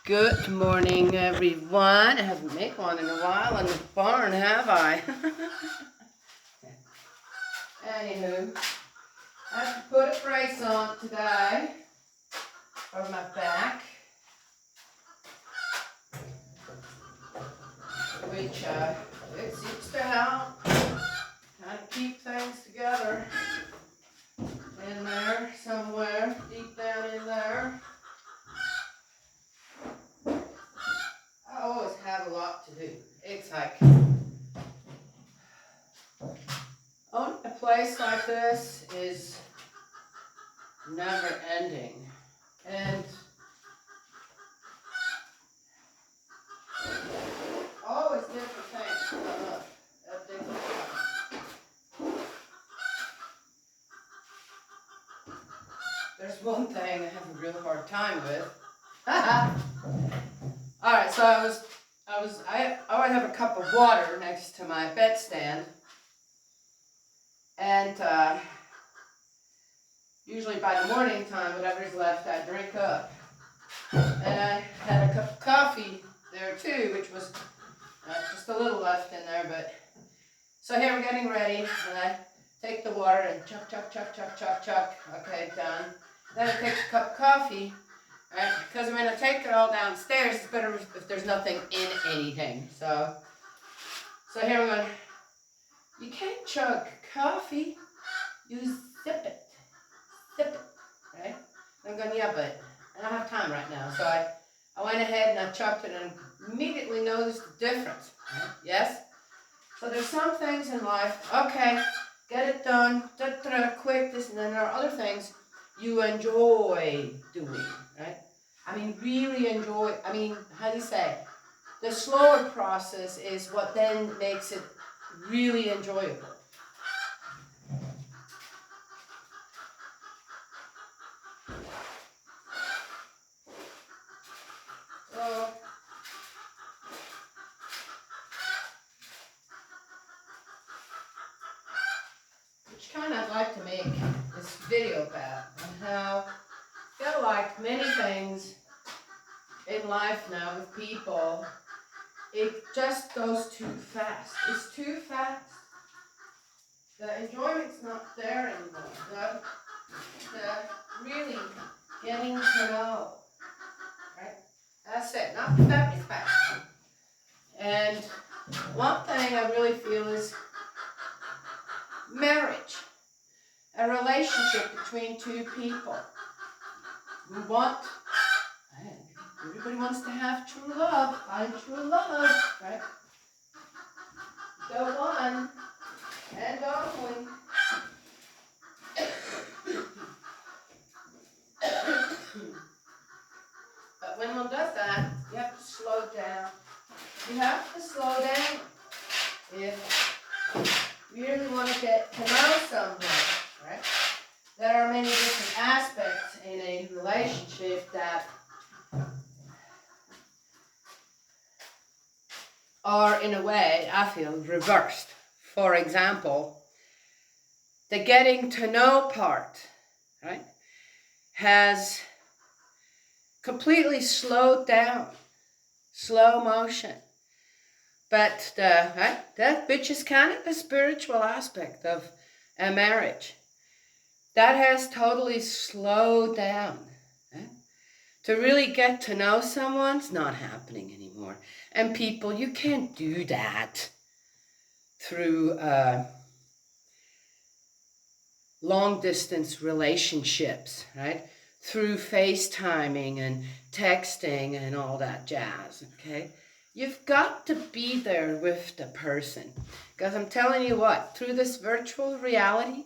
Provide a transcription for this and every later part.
Good morning, everyone. I haven't made one in a while in the barn, have I? Anywho, I have to put a brace on today for my back, which it seems to help kind of keep things together in there somewhere, deep down in there. I always have a lot to do. It's like owning a place like this is never ending. And always different things come up at different times. There's one thing I have a real hard time with. Alright, so I always have a cup of water next to my bedstand. And usually by the morning time, whatever's left, I drink up. And I had a cup of coffee there too, which was just a little left in there. But so here we're getting ready, and I take the water and chuck. Okay, done. Then I take a cup of coffee, right? Because when I take it all downstairs, it's better if there's nothing in anything. So here we're going. You can't chug coffee. You sip it, right? I'm going, yeah, but I don't have time right now. So I went ahead and I chucked it and immediately noticed the difference. Right? Yes? So there's some things in life, okay, get it done, quick, this, and then there are other things you enjoy doing, right? I mean, really enjoy, how do you say? The slower process is what then makes it really enjoyable. So, which kind of I'd like to make this video about, and how I feel like many things in life now with people, it just goes too fast. It's too fast. The enjoyment's not there anymore. The really getting to know, right? That's it. Not that fast. And one thing I really feel is marriage, a relationship between two people. Everybody wants to have true love, find true love, right? The one and only. But when one does that, you have to slow down. You have to slow down if you really want to get to know someone, right? There are many different aspects in a relationship that are, in a way, I feel, reversed. For example, the getting to know part, right, has completely slowed down, slow motion. But which is kind of the spiritual aspect of a marriage, that has totally slowed down. To really get to know someone's not happening anymore. And people, you can't do that through long-distance relationships, right? Through FaceTiming and texting and all that jazz, okay? You've got to be there with the person. Because I'm telling you what, through this virtual reality,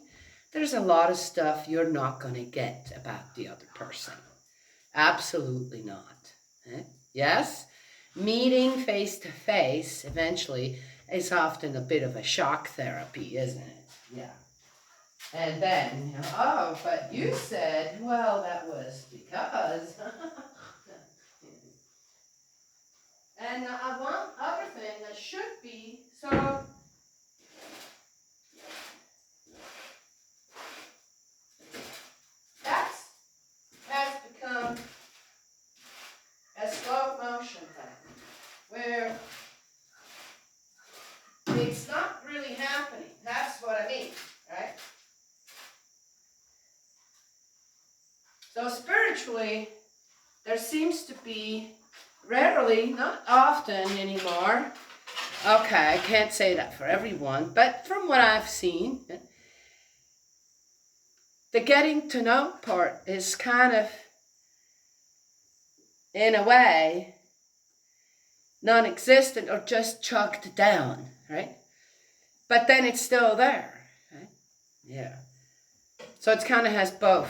there's a lot of stuff you're not going to get about the other person. Absolutely not. Yes? Meeting face-to-face eventually is often a bit of a shock therapy, isn't it? Yeah. And then, oh, but you said, well, that was because. And one other thing that should be, so that has become a slow be rarely, not often anymore. Okay, I can't say that for everyone, but from what I've seen, the getting to know part is kind of, in a way, non-existent or just chucked down, right? But then it's still there, right? Yeah. So it kind of has both.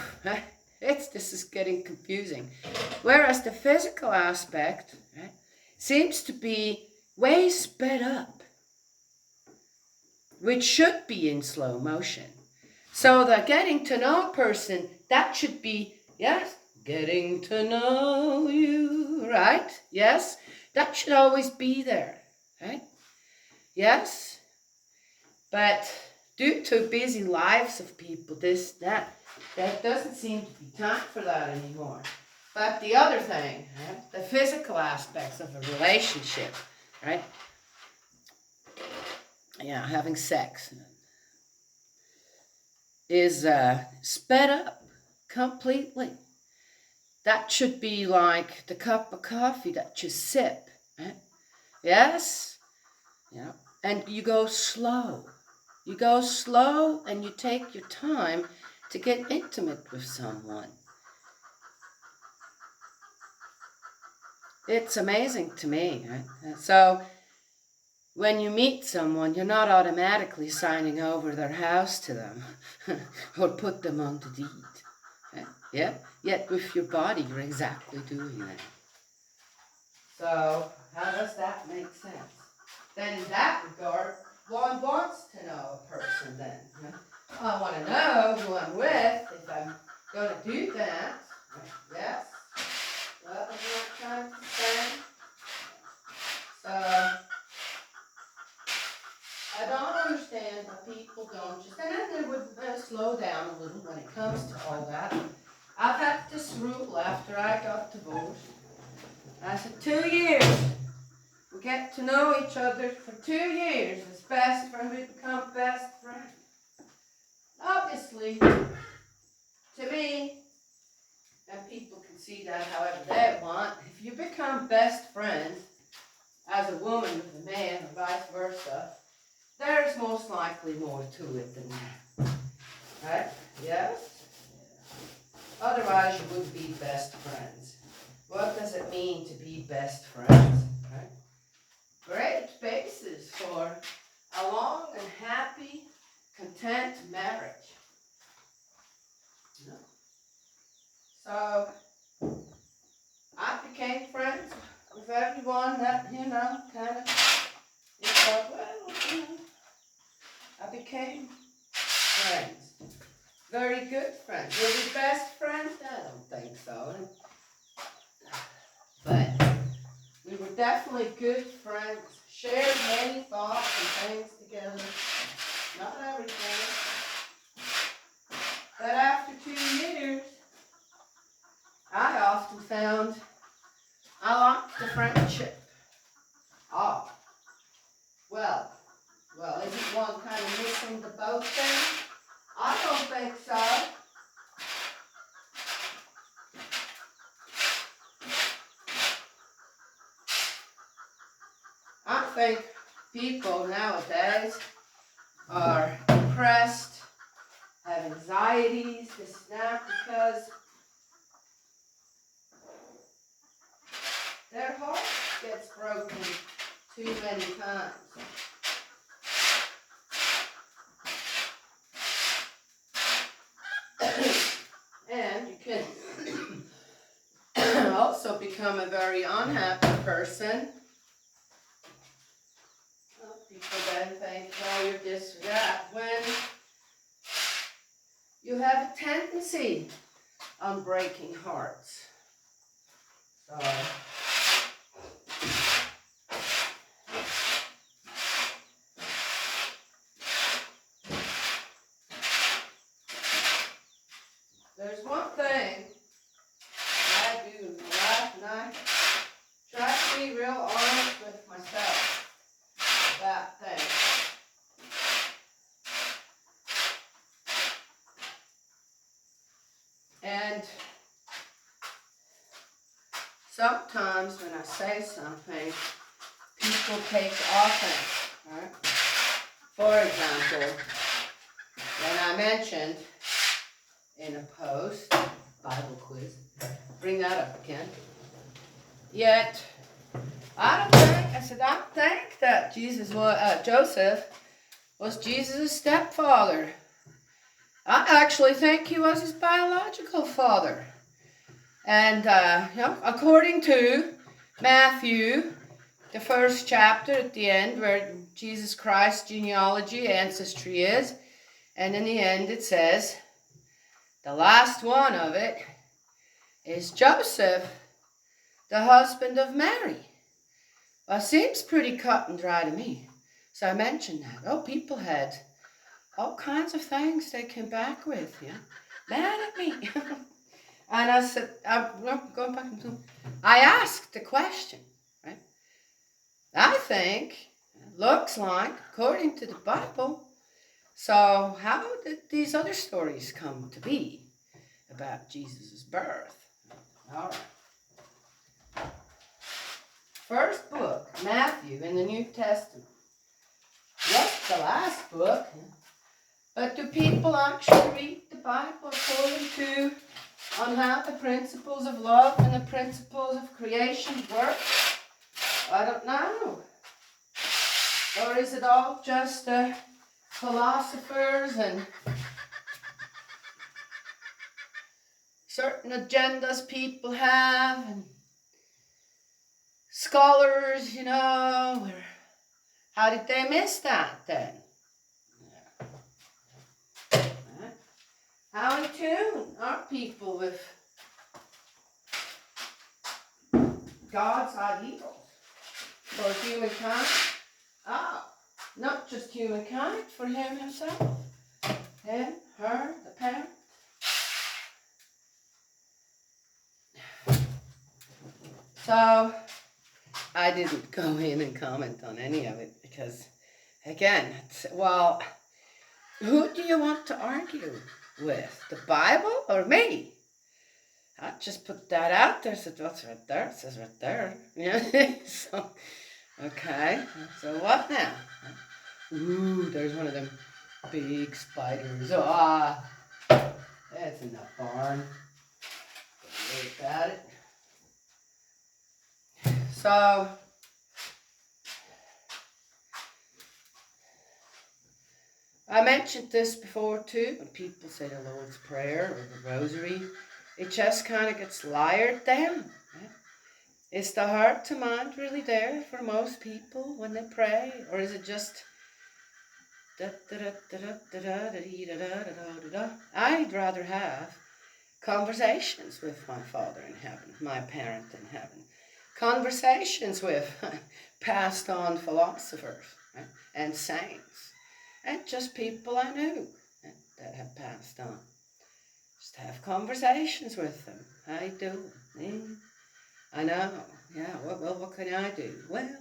This is getting confusing. Whereas the physical aspect, right, seems to be way sped up, which should be in slow motion. So the getting to know person, that should be, yes, getting to know you, right? Yes, that should always be there, right? Yes, but due to busy lives of people, that doesn't seem to be time for that anymore. But the other thing, right, the physical aspects of a relationship, right? Yeah, having sex is sped up completely. That should be like the cup of coffee that you sip, right? Yes? Yeah. And you go slow. You go slow and you take your time to get intimate with someone. It's amazing to me, right? So when you meet someone, you're not automatically signing over their house to them or put them on the deed. Right? Yeah? Yet with your body, you're exactly doing that. So how does that make sense? Then in that regard, one wants to know a person then. I want to know who I'm with if I'm going to do that. Yes? Well, I'm not trying to say. So I don't understand why people don't just, and then they would slow down a little when it comes to all that. I've had this rule after I got divorced. I said 2 years. We get to know each other for 2 years. As best friends, we become best friends. Obviously, to me, and people can see that however they want, if you become best friends as a woman with a man or vice versa, there's most likely more to it than that. Right? Yes? Otherwise, you wouldn't be best friends. What does it mean to be best friends? Right? Great basis for a long and happy, content marriage. So, I became friends with everyone that, kind of, well, I became friends. Very good friends. Were we best friends? I don't think so. But we were definitely good friends. Shared many thoughts and things together. Not everything. But after 2 years, I often found I lost the friendship. Oh, well, isn't one kind of missing the boat thing? I don't think so. I think people nowadays are depressed, have anxieties, this and that, because their heart gets broken too many times. And you can also become a very unhappy person. Well, people then think, well, you're this or that, when you have a tendency on breaking hearts. So, there's one thing I do in my life, and I try to be real honest with myself about things. And sometimes sometimes when I say something, people take offense, right? For example, when I mentioned in a post, Bible quiz, bring that up again. Yet, I don't think that Joseph was Jesus' stepfather. I actually think he was his biological father. And, according to Matthew, the first chapter at the end where Jesus Christ's genealogy, ancestry is, and in the end it says, the last one of it is Joseph, the husband of Mary. Well, it seems pretty cut and dry to me. So I mentioned that. Oh, people had all kinds of things they came back with, mad at me. And I said, going back to, I asked the question, right? I think, it looks like, according to the Bible, so how did these other stories come to be about Jesus' birth? All right. First book, Matthew, in the New Testament. What's the last book? But do people actually read the Bible according to on how the principles of love and the principles of creation work? I don't know. Or is it all just philosophers and certain agendas people have and scholars, how did they miss that then? How in tune are people with God's ideals for humankind? Not just humankind, for him himself. Him, her, the parent. So, I didn't go in and comment on any of it because, again, who do you want to argue with? The Bible or me? I just put that out there, said, what's right there? It says right there. So, okay. So what now? Ooh, there's one of them big spiders. That's in the barn. Look at it. So, I mentioned this before too, when people say the Lord's Prayer or the Rosary, it just kind of gets layered down. Is the heart to mind really there for most people when they pray? Or is it just I'd rather have conversations with my Father in heaven, my parent in heaven. Conversations with passed on philosophers, right? And saints. And just people I knew that have passed on. Just have conversations with them. How you doing? I know. Yeah, well, what can I do? Well.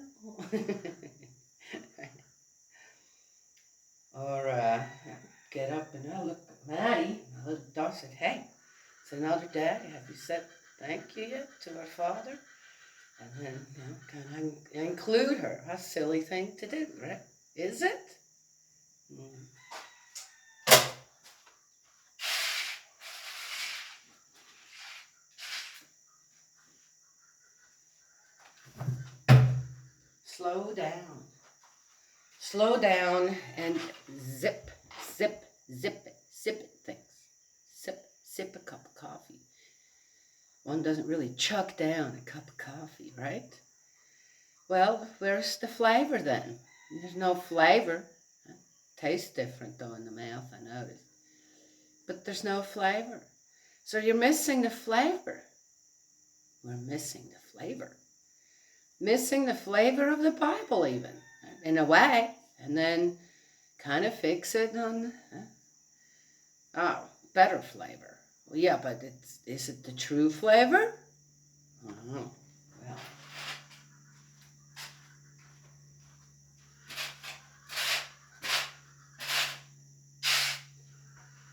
Or get up and I look at Maddie, my little daughter, said, hey, it's another day. Have you said thank you yet to our Father? And then, kind of include her. A silly thing to do, right? Is it? Slow down. Slow down and zip it things. Sip a cup of coffee. One doesn't really chuck down a cup of coffee, right? Well, where's the flavor then? There's no flavor. It tastes different though in the mouth, I noticed. But there's no flavor. So you're missing the flavor. We're missing the flavor. Missing the flavor of the Bible even, in a way. And then kind of fix it on, better flavor. Well, yeah, but is it the true flavor? I don't know. Well.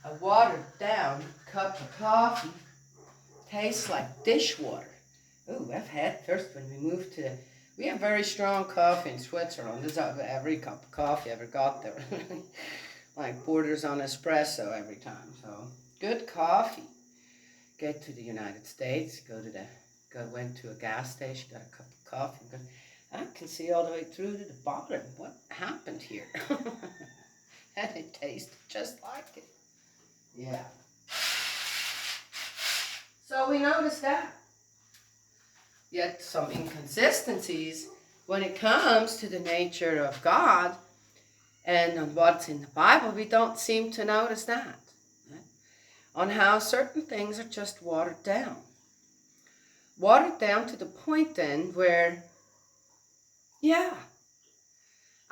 A watered down cup of coffee tastes like dishwater. Ooh, I've had first when we moved to, we have very strong coffee in Switzerland. This is every cup of coffee I ever got there. Like borders on espresso every time. So good coffee. Get to the United States, went to a gas station, got a cup of coffee. I can see all the way through to the bottom. What happened here? And it tasted just like it. Yeah. So we noticed that. Yet some inconsistencies when it comes to the nature of God and on what's in the Bible, we don't seem to notice that. Right? On how certain things are just watered down. Watered down to the point then where, yeah,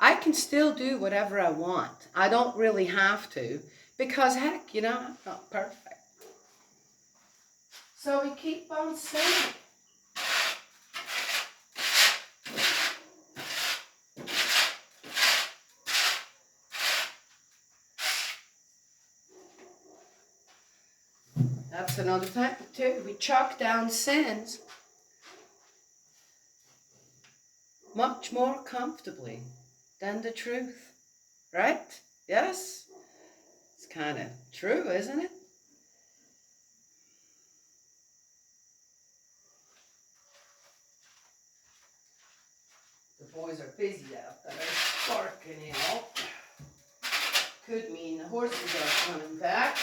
I can still do whatever I want. I don't really have to because, heck, I'm not perfect. So we keep on saying. That's another thing too. We chuck down sins much more comfortably than the truth. Right? Yes? It's kind of true, isn't it? The boys are busy out there, barking out. Could mean the horses are coming back.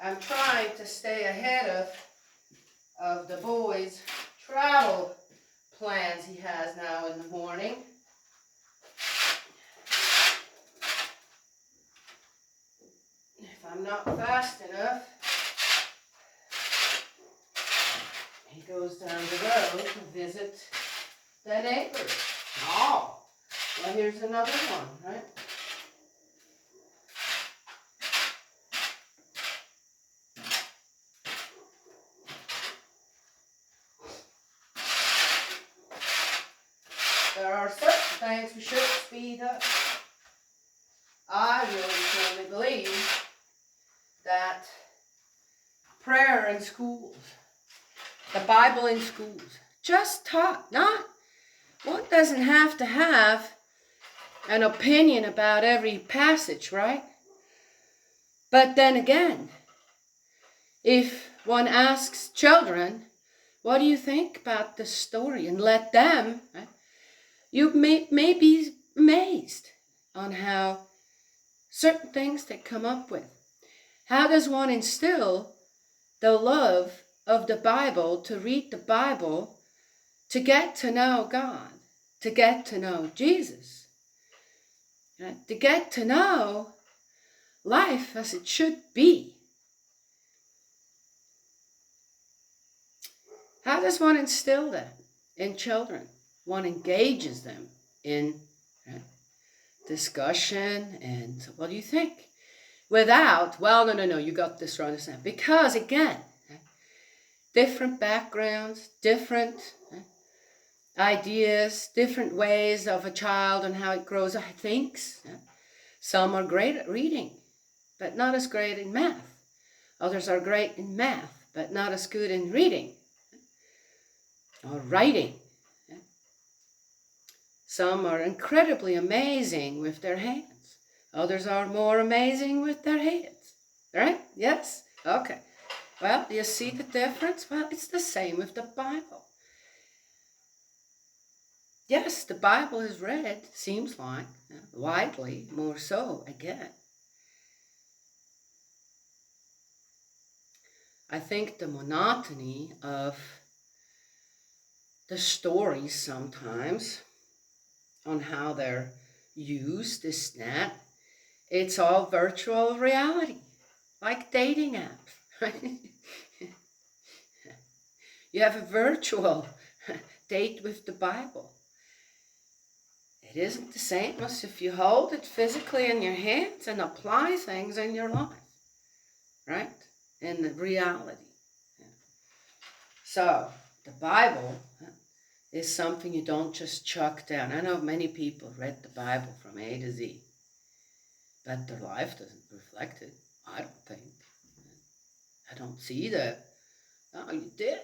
I'm trying to stay ahead of the boys' travel plans he has now in the morning. If I'm not fast enough, he goes down the road to visit the neighbors. Oh, well, here's another one, right? There are certain things we should speed up. I really firmly believe that prayer in schools, the Bible in schools, just taught. One doesn't have to have an opinion about every passage, right? But then again, if one asks children, what do you think about this story? And let them, right? You may be amazed on how certain things they come up with. How does one instill the love of the Bible, to read the Bible, to get to know God, to get to know Jesus, right? To get to know life as it should be? How does one instill that in children? One engages them in, right, discussion and, what do you think? Without, well, no, you got this wrong. Because again, right, different backgrounds, different, right, ideas, different ways of a child and how it grows up, thinks. Right? Some are great at reading, but not as great in math. Others are great in math, but not as good in reading or writing. Some are incredibly amazing with their hands. Others are more amazing with their heads. Right? Yes? Okay. Well, do you see the difference? Well, it's the same with the Bible. Yes, the Bible is read, seems like, widely, more so again. I think the monotony of the stories sometimes, on how they're used, is that it's all virtual reality, like dating apps, right? You have a virtual date with the Bible. It isn't the same as if you hold it physically in your hands and apply things in your life, right? In the reality. So, the Bible is something you don't just chuck down. I know many people read the Bible from A to Z, but their life doesn't reflect it. I don't think. I don't see that. Oh, you did.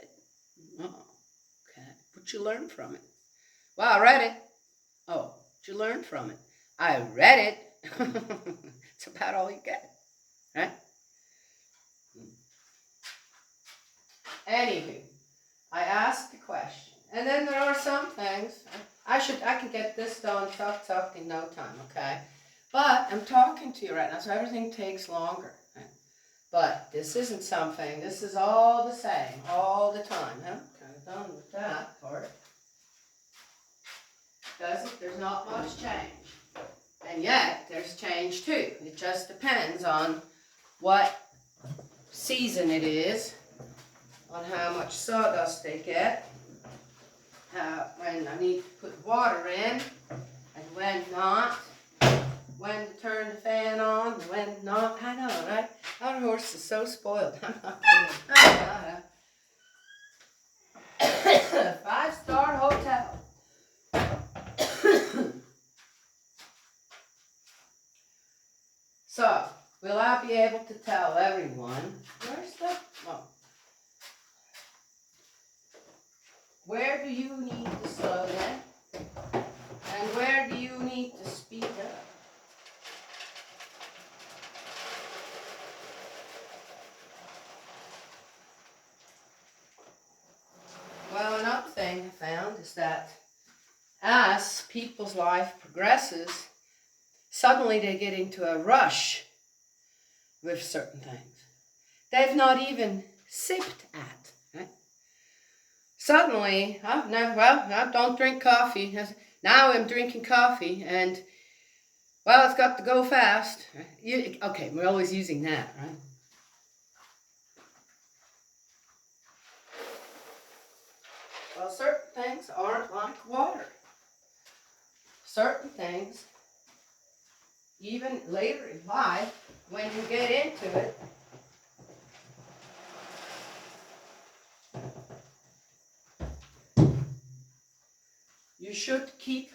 Oh, okay. What'd you learn from it? Well, I read it. Oh, what'd you learn from it? I read it. It's about all you get, right? Anywho, I asked the question. And then there are some things, I can get this done, tuck, in no time, okay? But I'm talking to you right now, so everything takes longer. Right? But this isn't something, this is all the same, all the time. Huh? Kind of done with that part. There's not much change. And yet, there's change too. It just depends on what season it is, on how much sawdust they get, when I need to put water in, and when not, when to turn the fan on, and when not. I know, right? Our horse is so spoiled. I'm not kidding. 5-star hotel. So, will I be able to tell everyone, where do you need to slow down? And where do you need to speed up? Well, another thing I found is that as people's life progresses, suddenly they get into a rush with certain things they've not even sipped at. Right? Suddenly, I don't drink coffee. Now I'm drinking coffee, and well, it's got to go fast. Okay, we're always using that, right? Well, certain things aren't like water. Certain things, even later in life, when you get into it, you should keep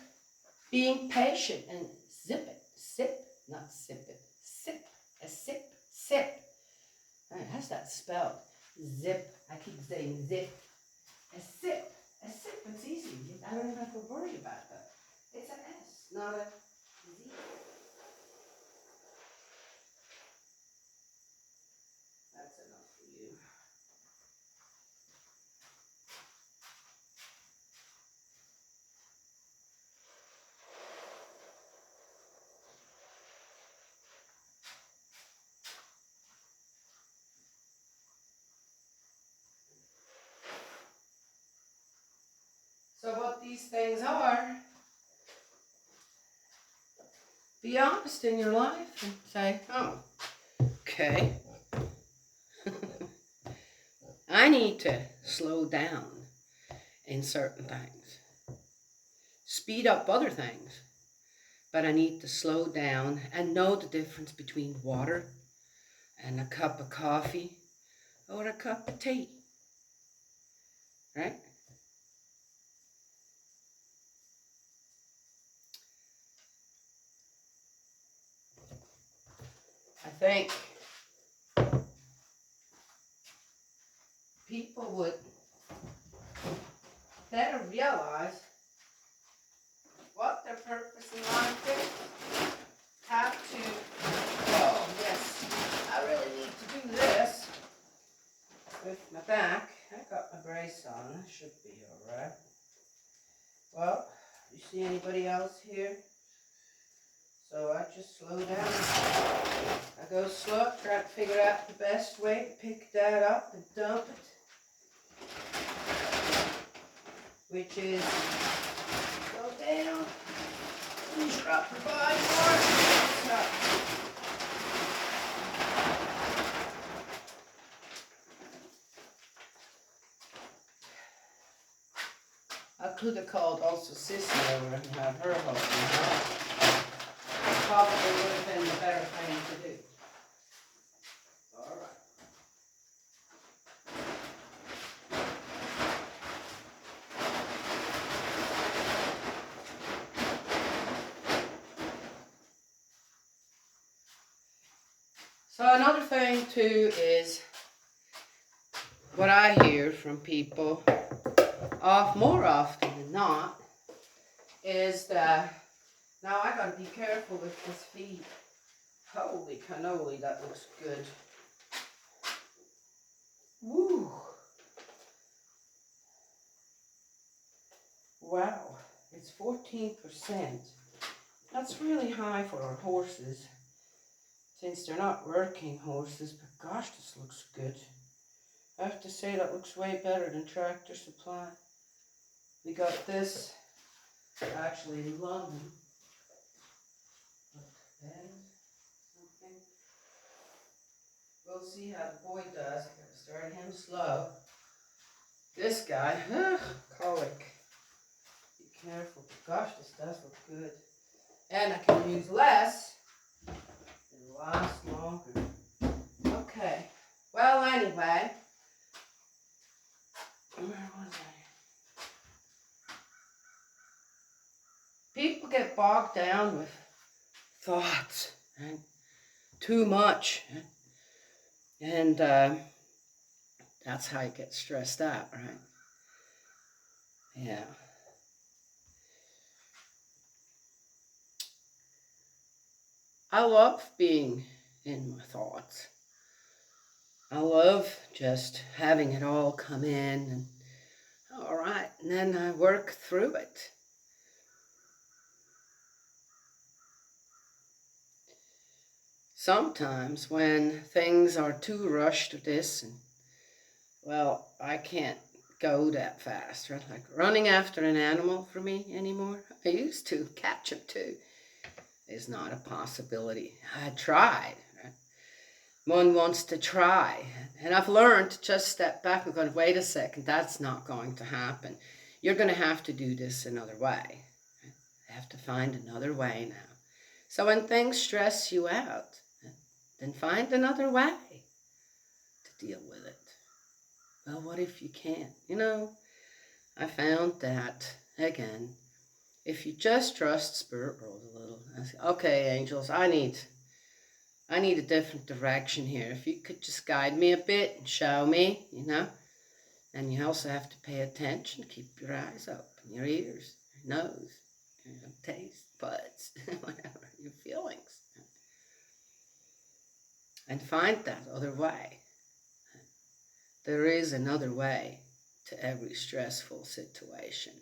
being patient and zip it. Sip, not sip it. Sip, a sip, sip. How's that spelled? Zip. I keep saying zip. A sip. A sip. It's easy. I don't even have to worry about that. It's an S, not a Z. That's enough for you. So what these things are, be honest in your life and say, oh, okay. I need to slow down in certain things. Speed up other things. But I need to slow down and know the difference between water and a cup of coffee or a cup of tea. Right? I think people would better realize what their purpose in life is. Have to, oh yes, I really need to do this with my back. I got my brace on, that should be alright. Well, you see anybody else here? So I just slow down. I go slow, try to figure out the best way to pick that up and dump it. Which is go down, use your upper body part, up. I could have called also Sissy over and had her help me. Probably would have been the better thing to do. All right. So another thing too is what I hear from people off more often than not is that now I gotta be careful with his feet. Holy cannoli, that looks good. Woo! Wow, it's 14%. That's really high for our horses, since they're not working horses, but gosh, this looks good. I have to say that looks way better than Tractor Supply. We got this actually in London. Something. We'll see how the boy does. I gotta start him slow. This guy, colic. Be careful. Gosh, this does look good. And I can use less. It'll last longer. Okay. Well, anyway. Where was I? People get bogged down with thoughts and too much. And that's how you get stressed out, right? Yeah. I love being in my thoughts. I love just having it all come in and all right, and then I work through it. Sometimes when things are too rushed to this, and well, I can't go that fast, right? Like running after an animal for me anymore. I used to catch him too. Is not a possibility. I tried. Right? One wants to try, and I've learned to just step back and go, wait a second, that's not going to happen. You're going to have to do this another way. I have to find another way now. So when things stress you out, then find another way to deal with it. Well, what if you can't? You know, I found that, again, if you just trust Spirit World a little, I say, okay, angels, I need a different direction here. If you could just guide me a bit and show me, you know. And you also have to pay attention, keep your eyes open, your ears, your nose, your taste buds, whatever, your feelings. And find that other way. There is another way to every stressful situation.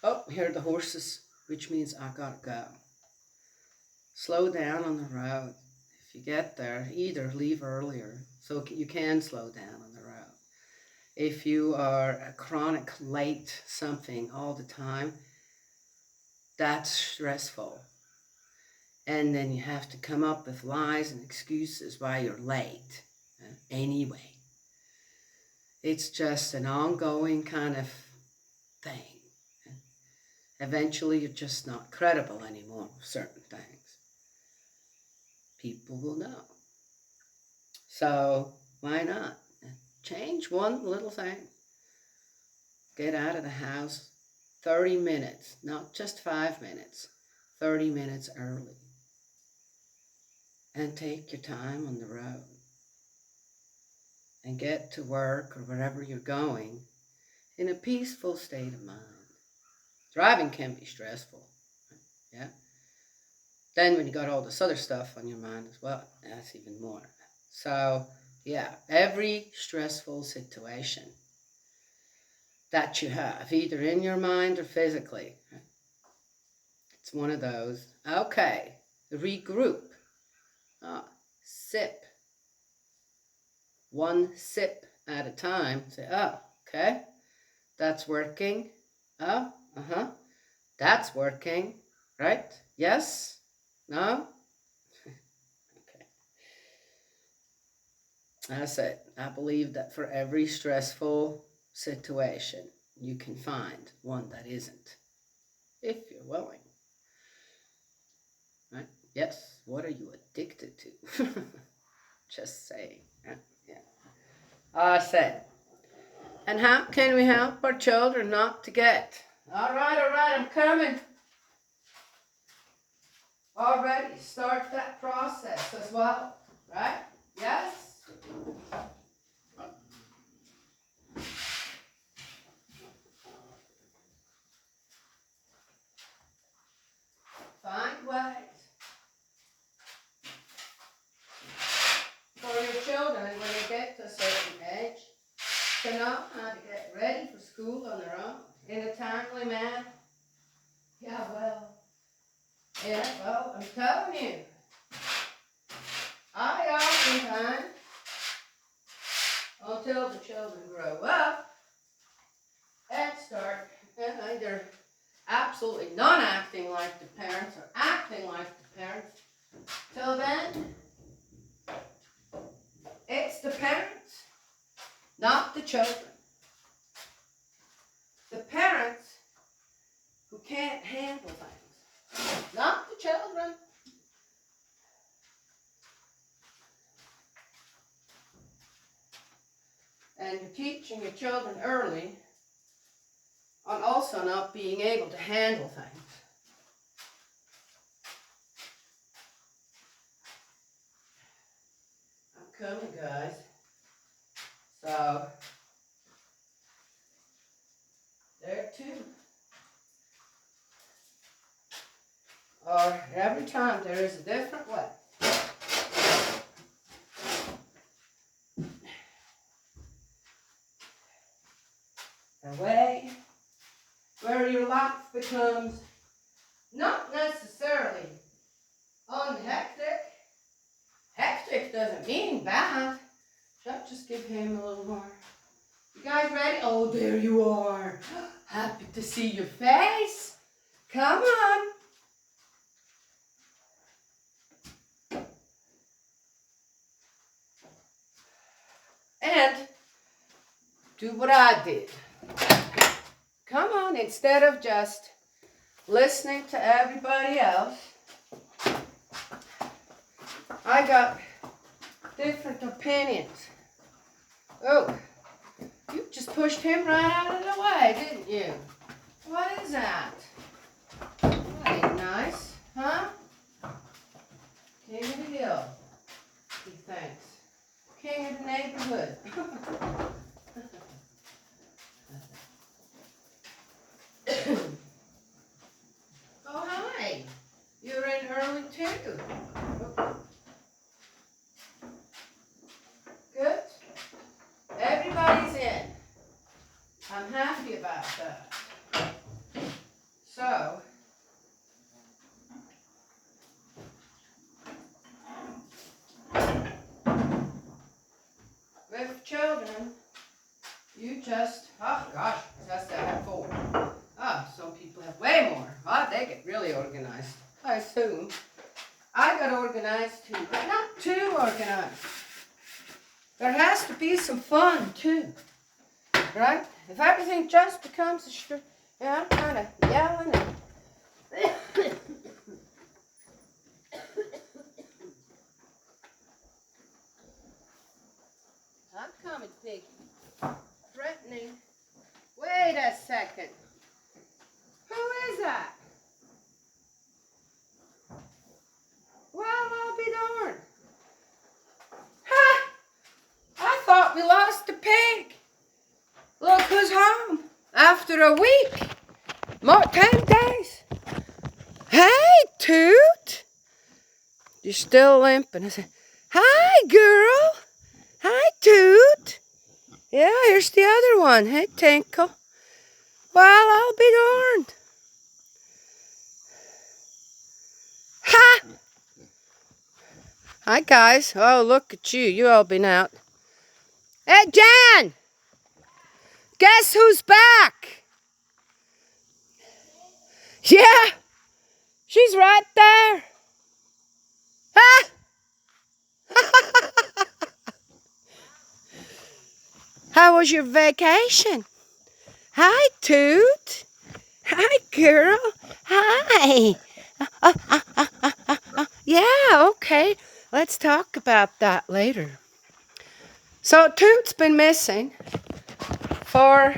Oh, here are the horses, which means I gotta go. Slow down on the road. If you get there, either leave earlier, so you can slow down on the road. If you are a chronic late something all the time, that's stressful. And then you have to come up with lies and excuses why you're late. Anyway, it's just an ongoing kind of thing. Eventually, you're just not credible anymore with certain things. People will know. So why not? Change one little thing. Get out of the house 30 minutes, not just 5 minutes, 30 minutes early. And take your time on the road. And get to work or wherever you're going in a peaceful state of mind. Driving can be stressful. Yeah. Then when you got all this other stuff on your mind as well, that's even more. So, yeah, every stressful situation that you have, either in your mind or physically, it's one of those. Okay, regroup. Sip. One sip at a time. Say, oh, okay, that's working. Oh, that's working, right? Yes? No? Okay. That's it. I believe that for every stressful situation, you can find one that isn't, if you're willing. Right? Yes. What are you addicted to? Just saying. Yeah. I said. And how can we help our children not to get? All right, I'm coming. already start that process as well, right? Yes? Find ways for your children when they get to a certain age to know how to get ready for school on their own in a timely manner. Yeah, well, I'm telling you, I oftentimes, until the children grow up and start either absolutely not acting like the parents or acting like the parents, till then, it's the parents, not the children. The parents who can't handle things, not the children. And you're teaching your children early on also not being able to handle things. I'm coming, guys. So, there too. Or every time there is a different way. A way where your life becomes not necessarily unhectic. Hectic doesn't mean bad. Should I just give him a little more? You guys ready? Oh, there you are. Happy to see your face. Come on. And do what I did. Come on, instead of just listening to everybody else, I got different opinions. Oh, you just pushed him right out of the way, didn't you? What is that? That ain't nice, huh? King of the hill, he thinks. King of the neighborhood. Oh, hi. You're in early too. Good. Everybody's in. I'm happy about that. So, with children, you just, oh gosh, that's that I have 4. Some people have way more. They get really organized, I assume. I got organized too, but not too organized. There has to be some fun too, right? If everything just becomes I'm kind of yelling and I'm coming, Piggy. Threatening. Wait a second. Who is that? Well, I'll be darned. Ha! I thought we lost the pig. Look who's home. After a week. More 10 days. Hey, Toot. You're still limping. I said, hi, girl. Hi, Toot. Yeah, here's the other one. Hey, Tinkle. Well, I'll be darned. Ha! Hi, guys. Oh, look at you. You all been out. Hey, Jan! Guess who's back? Yeah, she's right there. Ha! How was your vacation? Hi, Toot. Hi, girl. Hi. Yeah, okay. Let's talk about that later. So, Toot's been missing for,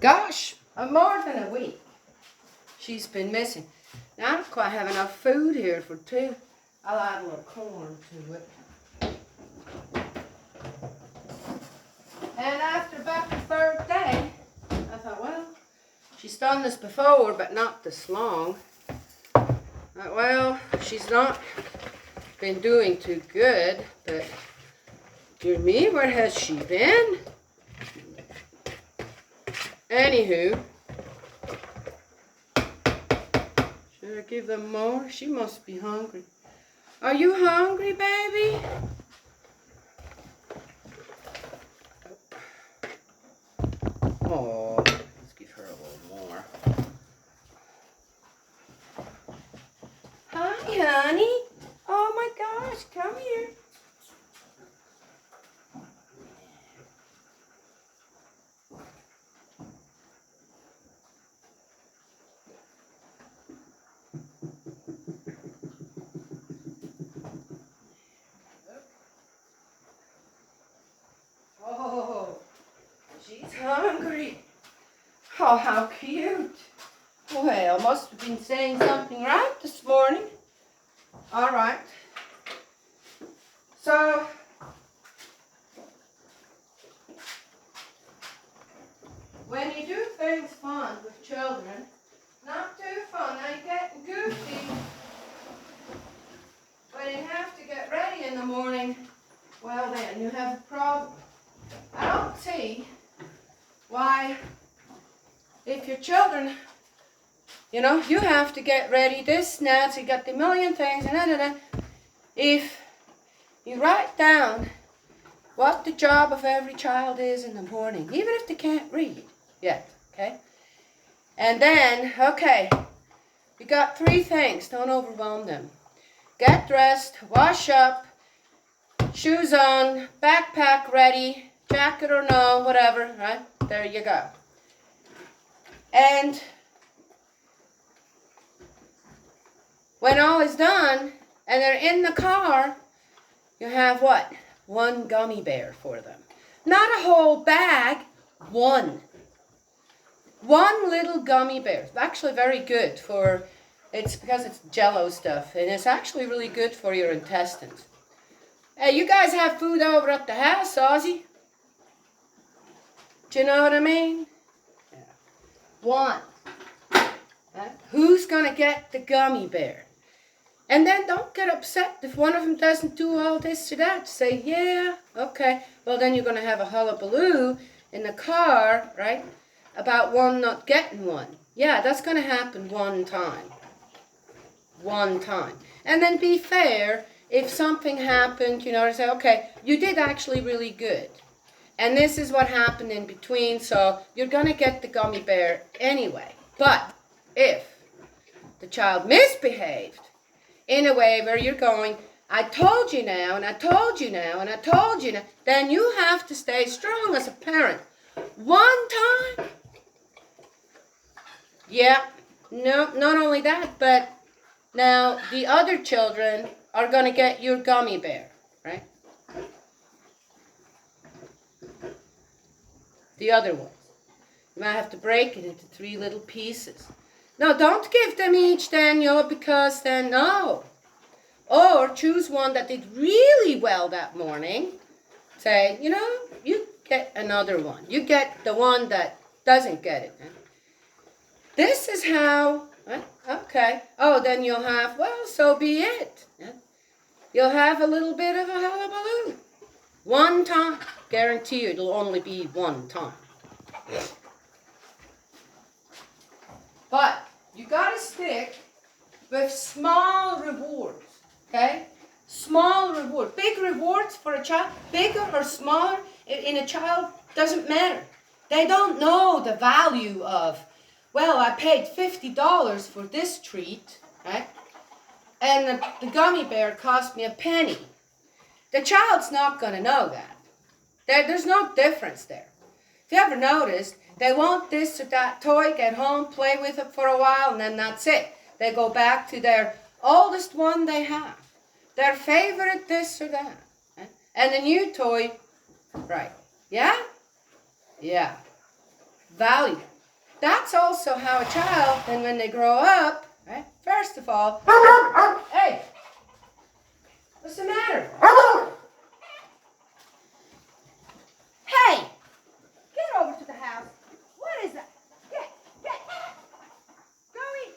gosh, more than a week. she's been missing. Now, I don't quite have enough food here for two. I'll add a little corn to it. And after about the third day, I thought, well, she's done this before, but not this long. Well, she's not been doing too good, but dear me, where has she been? Anywho, should I give them more? She must be hungry. Are you hungry, baby? Oh, let's give her a little more. Hi, honey. Oh my gosh, come here. Oh, she's hungry. Oh, how cute. Well, must have been saying something right this morning. All right. So, when you do things fun with children, not too fun, now you're getting goofy. When you have to get ready in the morning, well then, you have a problem. I don't see why, if your children, you know, you have to get ready this, now, so you got the million things, and if you write down what the job of every child is in the morning, even if they can't read yet, okay? And then, okay, you got 3 things, don't overwhelm them. Get dressed, wash up, shoes on, backpack ready, jacket or no, whatever, right? There you go. And when all is done and they're in the car, you have what? 1 gummy bear for them. Not a whole bag, 1. 1 little gummy bear. It's actually very good for, it's because it's Jell-O stuff, and it's actually really good for your intestines. Hey, you guys have food over at the house, Ozzy? Do you know what I mean? Yeah. 1. Who's going to get the gummy bear? And then don't get upset if one of them doesn't do all this or that. Say, yeah, okay. Well, then you're going to have a hullabaloo in the car, right, about one not getting one. Yeah, that's going to happen 1 time. 1 time. And then be fair. If something happened, you know, say, okay, you did actually really good. And this is what happened in between, so you're going to get the gummy bear anyway. But if the child misbehaved in a way where you're going, I told you now, and I told you now, and I told you now, then you have to stay strong as a parent. 1 time. Yeah, no, not only that, but now the other children are going to get your gummy bear, right? The other ones. You might have to break it into 3 little pieces. No, don't give them each, Daniel, because then, no. Or choose one that did really well that morning. Say, you know, you get another one. You get the one that doesn't get it. This is how, okay. Oh, then you'll have, well, so be it. You'll have a little bit of a hullabaloo. 1 time. Guarantee you it'll only be 1 time. But you got to stick with small rewards, okay? Small reward. Big rewards for a child, bigger or smaller in a child, doesn't matter. They don't know the value of, well, I paid $50 for this treat, right? And the gummy bear cost me a penny. The child's not going to know that. There's no difference there. If you ever noticed, they want this or that toy, get home, play with it for a while, and then that's it. They go back to their oldest one they have. Their favorite this or that. And the new toy, right. Yeah? Yeah. Value. that's also how a child, then when they grow up, right? First of all, hey, what's the matter? Hey, get over to the house. What is that? Get, go eat.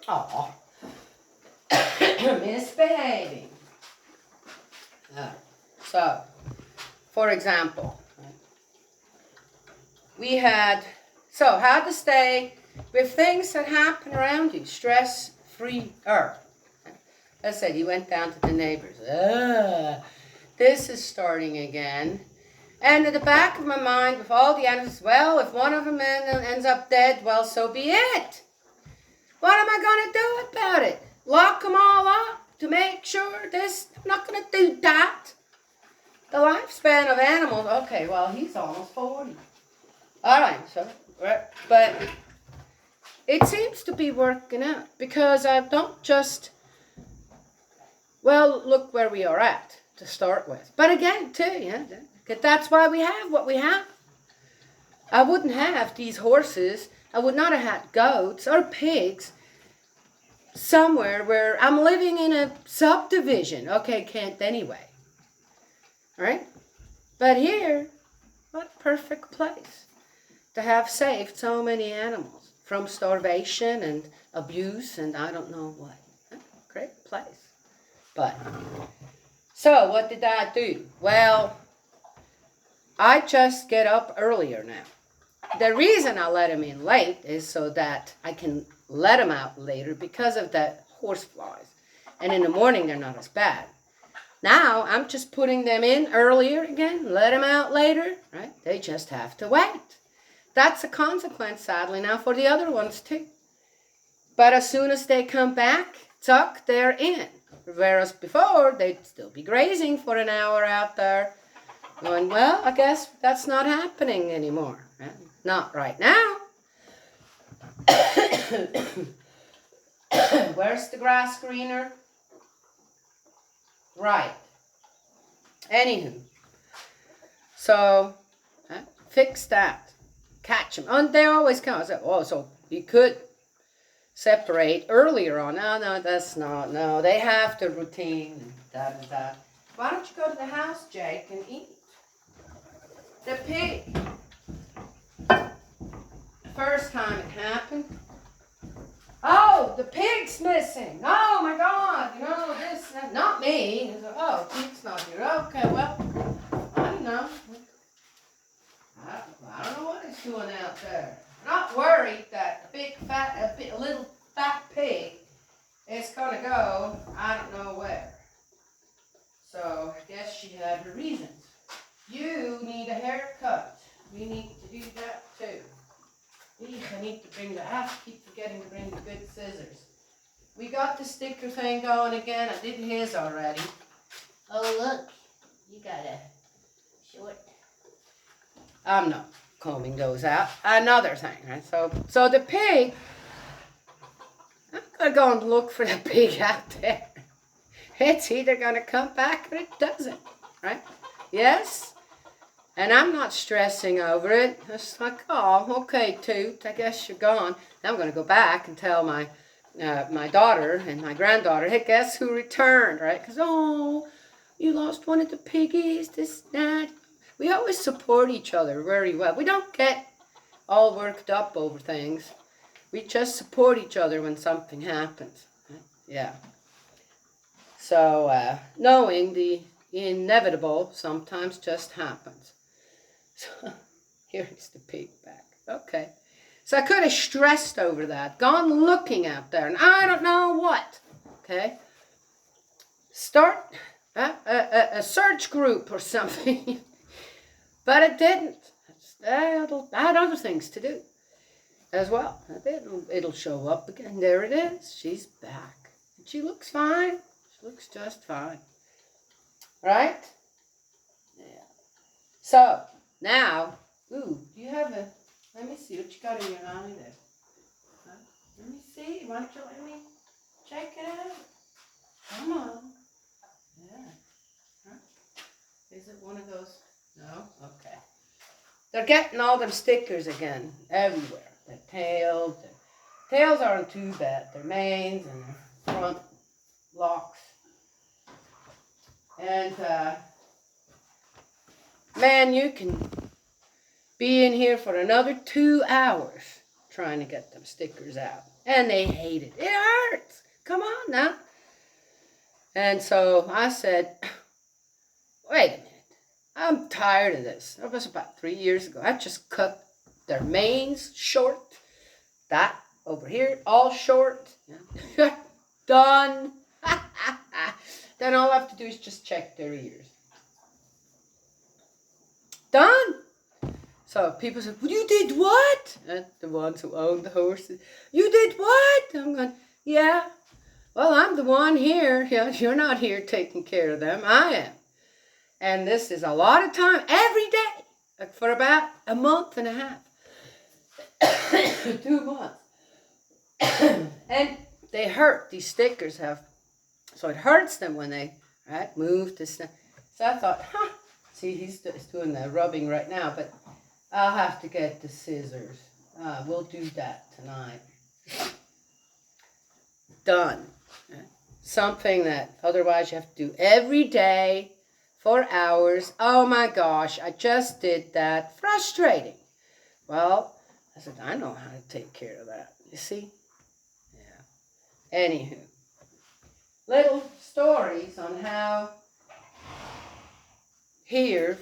Oh, misbehaving. So, for example, we had how to stay with things that happen around you, stress-free-er. Let's say you went down to the neighbors. This is starting again. And in the back of my mind, with all the animals, well, if one of them ends up dead, well, so be it. What am I going to do about it? Lock them all up to make sure this? I'm not going to do that. The lifespan of animals, okay, well, he's almost 40. All right, so, but it seems to be working out because I don't just, well, look where we are at to start with. But again, too, yeah, that's why we have what we have. I wouldn't have these horses. I would not have had goats or pigs somewhere where I'm living in a subdivision. Okay, Kent, anyway. Right? But here, what a perfect place to have saved so many animals from starvation and abuse and I don't know what. Great place. But, so what did I do? Well, I just get up earlier now. The reason I let him in late is so that I can let him out later because of the horse flies. And in the morning, they're not as bad. Now, I'm just putting them in earlier again, let them out later, right? They just have to wait. That's a consequence, sadly, now for the other ones, too. But as soon as they come back, tuck, they're in. Whereas before, they'd still be grazing for an hour out there. Going, well, I guess that's not happening anymore. Right? Not right now. Where's the grass greener? Right. Anywho. So, fix that. Catch them. And they always come. I said, oh, so you could separate earlier on. No, that's not. No, they have the routine. Da. Why don't you go to the house, Jake, and eat? The pig. First time it happened. Oh, the pig's missing. Oh, my God. This, not me. Oh, pig's not here. Okay, well, I don't know. I don't know what he's doing out there. I'm not worried that a little fat pig is going to go, I don't know where. So, I guess she had her reasons. You need a haircut. We need to do that, too. I need to keep forgetting to bring the good scissors. We got the sticker thing going again. I did his already. Oh, look. You got a short. I'm not combing those out. Another thing, right? So the pig, I'm going to go and look for the pig out there. It's either going to come back or it doesn't, right? Yes? And I'm not stressing over it. It's like, oh, okay, Toot, I guess you're gone. Now I'm going to go back and tell my daughter and my granddaughter, hey, guess who returned, right? Because, oh, you lost one of the piggies, this, that. We always support each other very well. We don't get all worked up over things. We just support each other when something happens. Right? Yeah. So, knowing the inevitable sometimes just happens. So, here's the pig back. Okay. So I could have stressed over that, gone looking out there, and I don't know what. Okay. Start a search group or something. But it didn't. I had other things to do as well. It'll show up again. There it is. She's back. And she looks fine. She looks just fine. Right? Yeah. So, now, ooh, you have let me see what you got in your eye there. Let me see. Why don't you let me check it out? Come on. Yeah. Huh? Is it one of they're getting all them stickers again everywhere. Their tails aren't too bad. Their manes and their front locks. And man, you can be in here for another 2 hours trying to get them stickers out. And they hate it. It hurts. Come on now. And so I said, wait a minute. I'm tired of this. That was about 3 years ago. I just cut their manes short. That over here, all short. Yeah. Done. Then all I have to do is just check their ears. Done. So people said, well, you did what? And the ones who own the horses. You did what? I'm going, yeah. Well, I'm the one here. Yeah, you're not here taking care of them. I am. And this is a lot of time every day for about a month and a half. 2 months. And they hurt. These stickers have. So it hurts them when they move to snap. So I thought, see, he's doing the rubbing right now, but I'll have to get the scissors. We'll do that tonight. Done. Something that otherwise you have to do every day for hours. Oh my gosh, I just did that. Frustrating. Well, I said, I know how to take care of that. You see? Yeah. Anywho. Little stories on how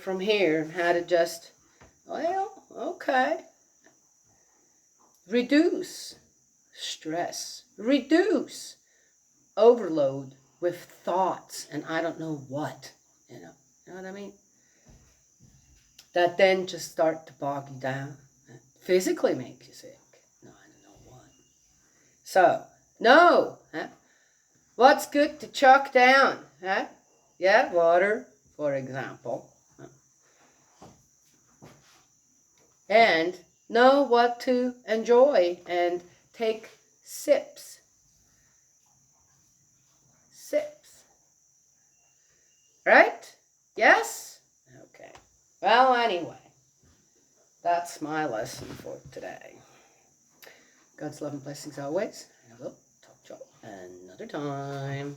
from here, how to just, well, okay. Reduce stress. Reduce overload with thoughts and I don't know what, you know what I mean? That then just start to bog you down. Physically make you sick. No, I don't know what. So, no. What's good to chuck down? Yeah, water, for example. And know what to enjoy and take sips. Sips. Right? Yes? Okay. Well, anyway, that's my lesson for today. God's love and blessings always. And I will talk to you another time.